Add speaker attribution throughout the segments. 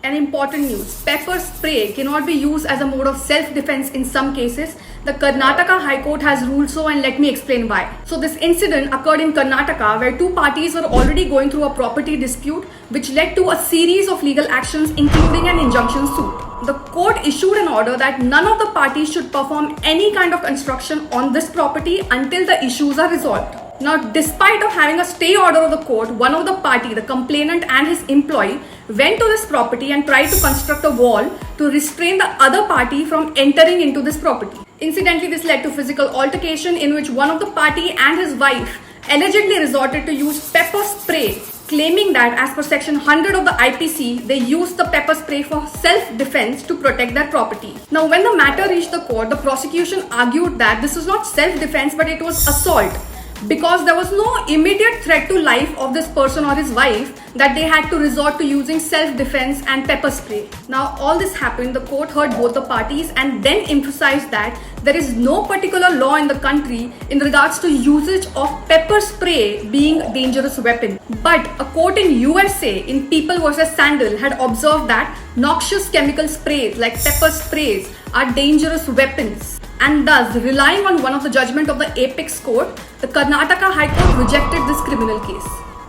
Speaker 1: An important news: pepper spray cannot be used as a mode of self-defense in some cases. The Karnataka High Court has ruled so, and let me explain why. So this incident occurred in Karnataka where two parties were already going through a property dispute which led to a series of legal actions including an injunction suit. The court issued an order that none of the parties should perform any kind of construction on this property until the issues are resolved. Now, despite of having a stay order of the court, one of the party, the complainant and his employee, went to this property and tried to construct a wall to restrain the other party from entering into this property. Incidentally, this led to physical altercation in which one of the party and his wife allegedly resorted to use pepper spray, claiming that as per section 100 of the IPC, they used the pepper spray for self-defense to protect their property. Now, when the matter reached the court, the prosecution argued that this was not self-defense but it was assault, because there was no immediate threat to life of this person or his wife that they had to resort to using self-defense and pepper spray. Now, all this happened, the court heard both the parties and then emphasized that there is no particular law in the country in regards to usage of pepper spray being a dangerous weapon. But a court in USA in People vs. Sandal had observed that noxious chemical sprays like pepper sprays are dangerous weapons. And thus, relying on one of the judgment of the Apex Court, the Karnataka High Court rejected this criminal case.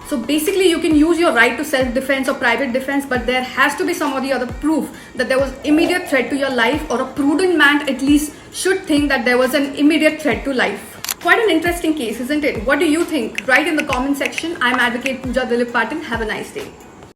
Speaker 1: So basically, you can use your right to self-defense or private defense, but there has to be some or the other proof that there was immediate threat to your life, or a prudent man at least should think that there was an immediate threat to life. Quite an interesting case, isn't it? What do you think? Write in the comment section. I'm Advocate Pooja Dilip Patil. Have a nice day.